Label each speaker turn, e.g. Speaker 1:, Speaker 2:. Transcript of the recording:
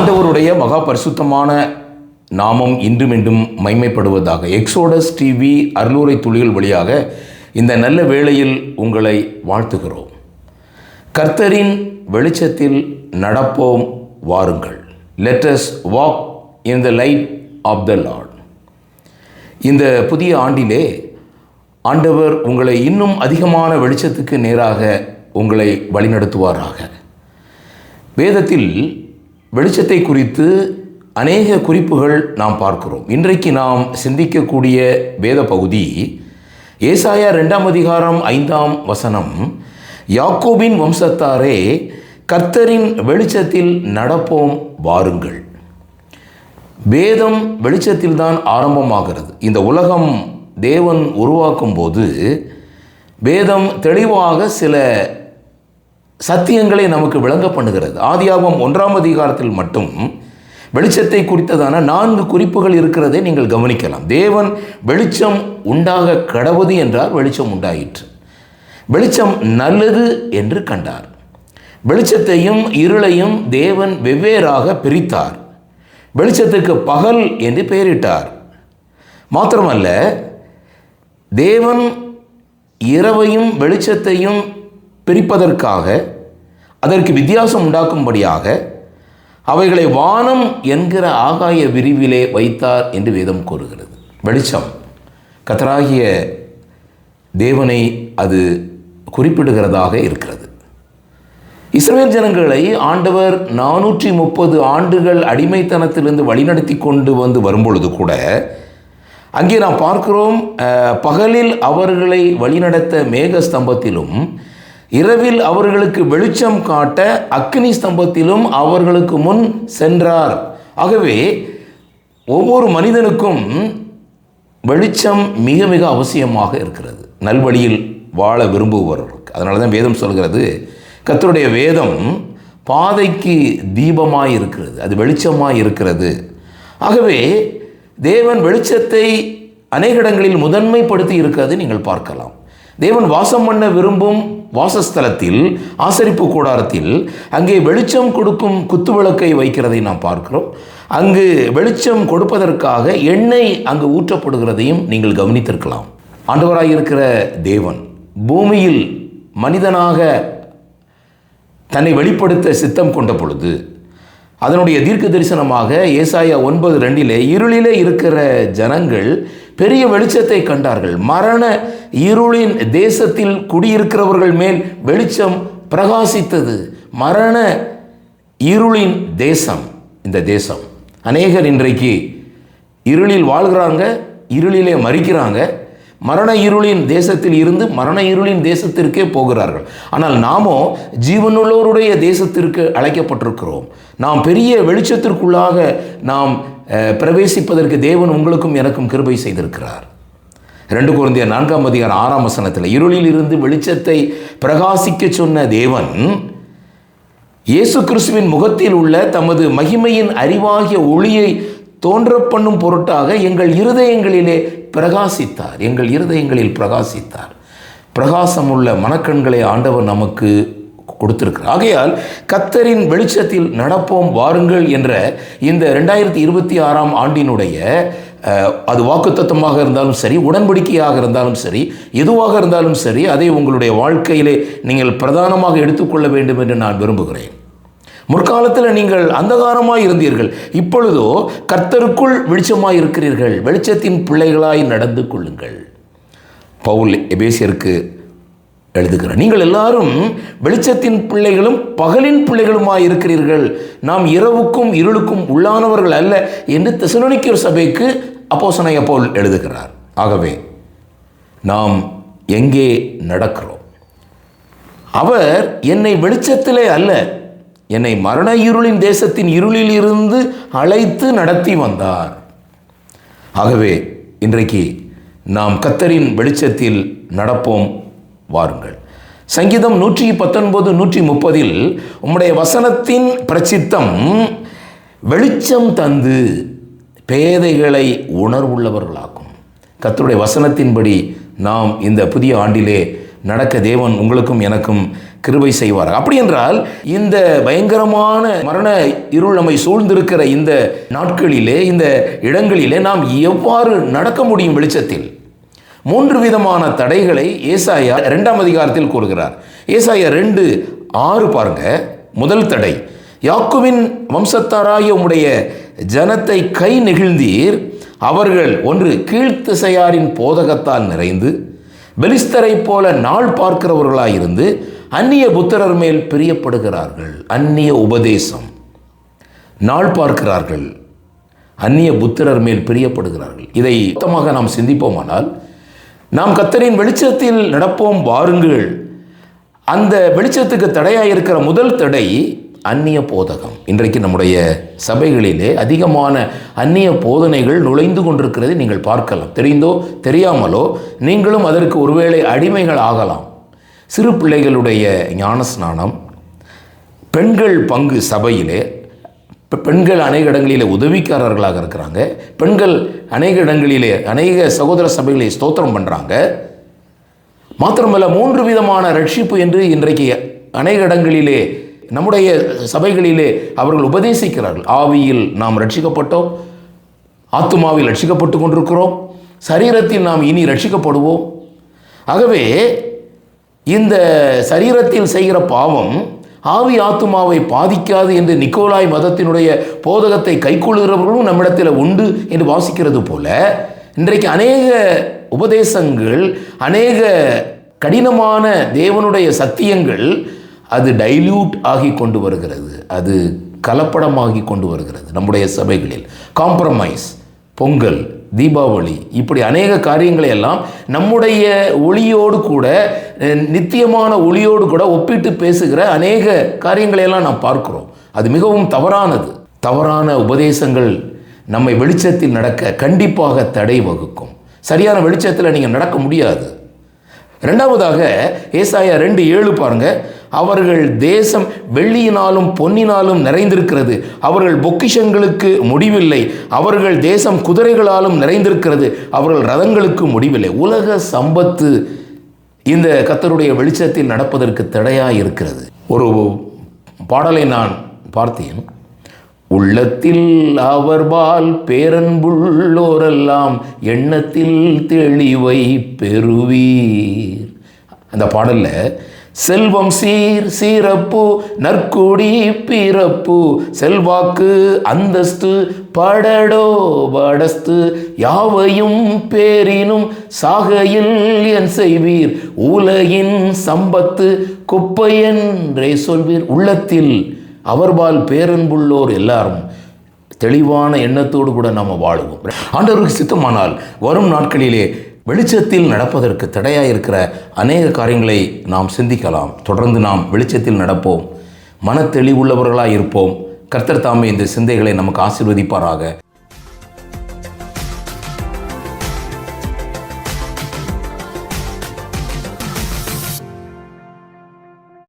Speaker 1: ஆண்டவருடைய மகா பரிசுத்தமான நாமம் இன்றும் இன்றும் மைமைப்படுவதாக. எக்ஸோடஸ் டிவி அருளுரை துளிகள் வழியாக இந்த நல்ல வேளையில் உங்களை வாழ்த்துகிறோம். கர்த்தரின் வெளிச்சத்தில் நடப்போம் வாருங்கள். Let us walk in the light of the Lord. இந்த புதிய ஆண்டிலே ஆண்டவர் உங்களை இன்னும் அதிகமான வெளிச்சத்துக்கு நேராக உங்களை வழிநடத்துவாராக. வேதத்தில் வெளிச்சத்தை குறித்து அநேக குறிப்புகள் நாம் பார்க்கிறோம். இன்றைக்கு நாம் சிந்திக்கக்கூடிய வேத பகுதி ஏசாயா 2ஆம் அதிகாரம் 5ஆம் வசனம். யாக்கோபின் வம்சத்தாரே, கர்த்தரின் வெளிச்சத்தில் நடப்போம் வாருங்கள். வேதம் வெளிச்சத்தில் தான் ஆரம்பமாகிறது. இந்த உலகம் தேவன் உருவாக்கும் போது வேதம் தெளிவாக சில சத்தியங்களை நமக்கு விளங்க பண்ணுகிறது. ஆதியாகமம் 1ஆம் அதிகாரத்தில் மட்டும் வெளிச்சத்தை குறித்ததான 4 குறிப்புகள் இருக்கிறதை நீங்கள் கவனிக்கலாம். தேவன் வெளிச்சம் உண்டாக கடவுது என்றார், வெளிச்சம் உண்டாயிற்று. வெளிச்சம் நல்லது என்று கண்டார். வெளிச்சத்தையும் இருளையும் தேவன் வெவ்வேறாக பிரித்தார். வெளிச்சத்துக்கு பகல் என்று பெயரிட்டார். மாத்திரமல்ல, தேவன் இரவையும் வெளிச்சத்தையும் பிரிப்பதற்காக, அதற்கு வித்தியாசம் உண்டாக்கும்படியாக அவைகளை வானம் என்கிற ஆகாய விரிவிலே வைத்தார் என்று வேதம் கூறுகிறது. வெளிச்சம் கர்த்தராகிய தேவனை அது குறிப்பிடுகிறதாக இருக்கிறது. இஸ்ரவேல் ஜனங்களை ஆண்டவர் 430 ஆண்டுகள் அடிமைத்தனத்திலிருந்து வழிநடத்தி கொண்டு வரும்பொழுது கூட அங்கே நாம் பார்க்கிறோம், பகலில் அவர்களை வழிநடத்த மேக ஸ்தம்பத்திலும், இரவில் அவர்களுக்கு வெளிச்சம் காட்ட அக்கினி ஸ்தம்பத்திலும் அவர்களுக்கு முன் சென்றார். ஆகவே ஒவ்வொரு மனிதனுக்கும் வெளிச்சம் மிக மிக அவசியமாக இருக்கிறது, நல்வழியில் வாழ விரும்புபவர்களுக்கு. அதனால தான் வேதம் சொல்கிறது, கர்த்தருடைய வேதம் பாதைக்கு தீபமாய் இருக்கிறது, அது வெளிச்சமாய் இருக்கிறது. ஆகவே தேவன் வெளிச்சத்தை அநேக இடங்களில் முதன்மைப்படுத்தி இருக்கிறது நீங்கள் பார்க்கலாம். தேவன் வாசம் பண்ண விரும்பும் வாசஸ்தலத்தில், ஆசரிப்பு கூடாரத்தில் அங்கே வெளிச்சம் கொடுக்கும் குத்துவிளக்கை வைக்கிறதை நாம் பார்க்கிறோம். அங்கு வெளிச்சம் கொடுப்பதற்காக எண்ணெய் அங்கு ஊற்றப்படுகிறதையும் நீங்கள் கவனித்திருக்கலாம். ஆண்டவராய் இருக்கிற தேவன் பூமியில் மனிதனாக தன்னை வெளிப்படுத்த சித்தம் கொண்ட பொழுது அதனுடைய தீர்க்க தரிசனமாக ஏசாயா 9:2 இருளிலே இருக்கிற ஜனங்கள் பெரிய வெளிச்சத்தை கண்டார்கள். மரண இருளின் தேசத்தில் குடியிருக்கிறவர்கள் மேல் வெளிச்சம் பிரகாசித்தது. மரண இருளின் தேசம் இந்த தேசம். அநேகர் இன்றைக்கு இருளில் வாழ்கிறாங்க, இருளிலே மரிக்கிறாங்க. மரண இருளின் தேசத்தில் இருந்து மரண இருளின் தேசத்திற்கே போகிறார்கள். ஆனால் நாமோ ஜீவனுள்ளோருடைய தேசத்திற்கு அழைக்கப்பட்டிருக்கிறோம். நாம் பெரிய வெளிச்சத்திற்குள்ளாக நாம் பிரவேசிப்பதற்கு தேவன் உங்களுக்கும் எனக்கும் கிருபை செய்திருக்கிறார். 2 கொரிந்தியர் 4ஆம் அதிகாரம் 6ஆம் வசனத்தில் இருளில் இருந்து வெளிச்சத்தை பிரகாசிக்க சொன்ன தேவன் இயேசு கிறிஸ்துவின் முகத்தில் உள்ள தமது மகிமையின் அறிவாகிய ஒளியை தோன்ற பண்ணும் பொருட்டாக எங்கள் இருதயங்களிலே பிரகாசித்தார். எங்கள் இருதயங்களில் பிரகாசித்தார். பிரகாசமுள்ள மனக்கண்களை ஆண்டவர் நமக்கு கொடுத்திருக்கிறார். ஆகையால் கர்த்தரின் வெளிச்சத்தில் நடப்போம் வாருங்கள் என்ற இந்த 2026ஆம் ஆண்டினுடைய அது வாக்குத்தத்தமாக இருந்தாலும் சரி, உடன்படிக்கையாக இருந்தாலும் சரி, எதுவாக இருந்தாலும் சரி, அதை உங்களுடைய வாழ்க்கையிலே நீங்கள் பிரதானமாக எடுத்துக்கொள்ள வேண்டும் என்று நான் விரும்புகிறேன். முற்காலத்தில் நீங்கள் அந்தகாரமாய் இருந்தீர்கள், இப்பொழுதோ கர்த்தருக்குள் வெளிச்சமாய் இருக்கிறீர்கள். வெளிச்சத்தின் பிள்ளைகளாய் நடந்து கொள்ளுங்கள். பவுல் எபேசியருக்கு எழுதுகிறார், நீங்கள் எல்லாரும் வெளிச்சத்தின் பிள்ளைகளும் பகலின் பிள்ளைகளுமாய் இருக்கிறீர்கள். நாம் இரவுக்கும் இருளுக்கும் உள்ளானவர்கள் அல்ல என்று தெசலோனிக்கேயர் சபைக்கு அப்போஸ்தலனாகிய பவுல் எழுதுகிறார். ஆகவே நாம் எங்கே நடக்கிறோம்? அவர் என்னை வெளிச்சத்திலே அல்ல, என்னை மரண இருளின் தேசத்தின் இருளில் இருந்து அழைத்து நடத்தி வந்தார். ஆகவே இன்றைக்கு நாம் கர்த்தரின் வெளிச்சத்தில் நடப்போம் வாருங்கள். சங்கீதம் 119, 130 உம்முடைய வசனத்தின் பிரசித்தம் வெளிச்சம் தந்து பேதைகளை உணர்வுள்ளவர்களாக்கும். கர்த்தருடைய வசனத்தின்படி நாம் இந்த புதிய ஆண்டிலே நடக்க தேவன் உங்களுக்கும் எனக்கும் கிருபை செய்வார். அப்படி என்றால் இந்த பயங்கரமான மரண இருள் நம்மை சூழ்ந்திருக்கிற இந்த நாட்களிலே, இந்த இடங்களிலே நாம் எவ்வாறு நடக்க முடியும்? வெளிச்சத்தில் 3 விதமான தடைகளை ஏசாயா 2ஆம் அதிகாரத்தில் கூறுகிறார். ஏசாயா 2:6 பாருங்க. முதல் தடை, யாக்கோபின் வம்சத்தாராகிய உம்முடைய ஜனத்தை கை நெகிழ்ந்தீர். அவர்கள் 1 கீழ்த்திசையாரின் போதகத்தால் நிறைந்து பெலிஸ்தரை போல நாள் பார்க்கிறவர்களாயிருந்து அந்நிய புத்திரர் மேல் பிரியப்படுகிறார்கள். அந்நிய உபதேசம், நாள் பார்க்கிறார்கள், அந்நிய புத்திரர் மேல் பிரியப்படுகிறார்கள். இதை மொத்தமாக நாம் சிந்திப்போமானால், நாம் கர்த்தரின் வெளிச்சத்தில் நடப்போம் வாருங்கள். அந்த வெளிச்சத்துக்கு தடையாக இருக்கிற முதல் தடை அந்நிய போதகம். இன்றைக்கு நம்முடைய சபைகளிலே அதிகமான அந்நிய போதனைகள் நுழைந்து கொண்டிருக்கிறதை நீங்கள் பார்க்கலாம். தெரிந்தோ தெரியாமலோ நீங்களும் அதற்கு ஒருவேளை அடிமைகள் ஆகலாம். சிறு பிள்ளைகளுடைய ஞானஸ்நானம், பெண்கள் பங்கு சபையிலே, பெண்கள் அநேக இடங்களிலே உதவிக்காரர்களாக இருக்கிறாங்க. பெண்கள் அநேக இடங்களிலே அநேக சகோதர சபைகளை ஸ்தோத்திரம் பண்ணுறாங்க. மாத்திரமல்ல, 3 விதமான ரட்சிப்பு என்று இன்றைக்கு அநேக இடங்களிலே நம்முடைய சபைகளிலே அவர்கள் உபதேசிக்கிறார்கள். ஆவியில் நாம் ரட்சிக்கப்பட்டோம், ஆத்துமாவில் ரட்சிக்கப்பட்டு கொண்டிருக்கிறோம், சரீரத்தில் நாம் இனி ரட்சிக்கப்படுவோம். ஆகவே இந்த சரீரத்தில் செய்கிற பாவம் ஆவி ஆத்துமாவை பாதிக்காது என்று நிக்கோலாய் மதத்தினுடைய போதகத்தை கைக்கொள்கிறவர்களும் நம்மிடத்தில் உண்டு என்று வாசிக்கிறது போல, இன்றைக்கு அநேக உபதேசங்கள், அநேக கடினமான தேவனுடைய சத்தியங்கள் அது டைல்யூட் ஆகி கொண்டு வருகிறது, அது கலப்படமாகி கொண்டு வருகிறது. நம்முடைய சபைகளில் காம்ப்ரமைஸ், பொங்கல், தீபாவளி, இப்படி அநேக காரியங்களை எல்லாம் நம்முடைய ஒளியோடு கூட, நித்தியமான ஒளியோடு கூட ஒப்பிட்டு பேசுகிற அநேக காரியங்களை எல்லாம் நாம் பார்க்கிறோம். அது மிகவும் தவறானது. தவறான உபதேசங்கள் நம்மை வெளிச்சத்தில் நடக்க கண்டிப்பாக தடை வகுக்கும். சரியான வெளிச்சத்தில் நீங்கள் நடக்க முடியாது. 2ஆவதாக ஏசாயா 2:7 பாருங்க. அவர்கள் தேசம் வெள்ளியினாலும் பொன்னினாலும் நிறைந்திருக்கிறது, அவர்கள் பொக்கிஷங்களுக்கு முடிவில்லை. அவர்கள் தேசம் குதிரைகளாலும் நிறைந்திருக்கிறது, அவர்கள் ரதங்களுக்கு முடிவில்லை. உலக சம்பத்து இந்த கர்த்தருடைய வெளிச்சத்தில் நடப்பதற்கு தடையாக இருக்கிறது. ஒரு பாடலை நான் பார்த்தேன். உள்ளத்தில் அவர்பால் பேரன்புள்ளோரெல்லாம் எண்ணத்தில் தெளிவை பெறுவீர். அந்த பாடல்ல செல்வம் சீர் சிறப்பு நற்குடி பிறப்பு செல்வாக்கு அந்தஸ்து படடோ படஸ்து யாவையும் பேரினும் சாகையில் என் செய்வீர் உலகின் சம்பத்து குப்பை என்றே சொல்வீர். உள்ளத்தில் அவர்பால் பேரன்புள்ளோர் எல்லாரும் தெளிவான எண்ணத்தோடு கூட நாம் வாழுவோம். ஆண்டவருக்கு சித்தமானால் வரும் நாட்களிலே வெளிச்சத்தில் நடப்பதற்கு தடையாக இருக்கிற அநேக காரியங்களை நாம் சிந்திக்கலாம். தொடர்ந்து நாம் வெளிச்சத்தில் நடப்போம், மன தெளிவுள்ளவர்களாக இருப்போம். கர்த்தர் தாமே இந்த சிந்தைகளை நமக்கு ஆசீர்வதிப்பாராக.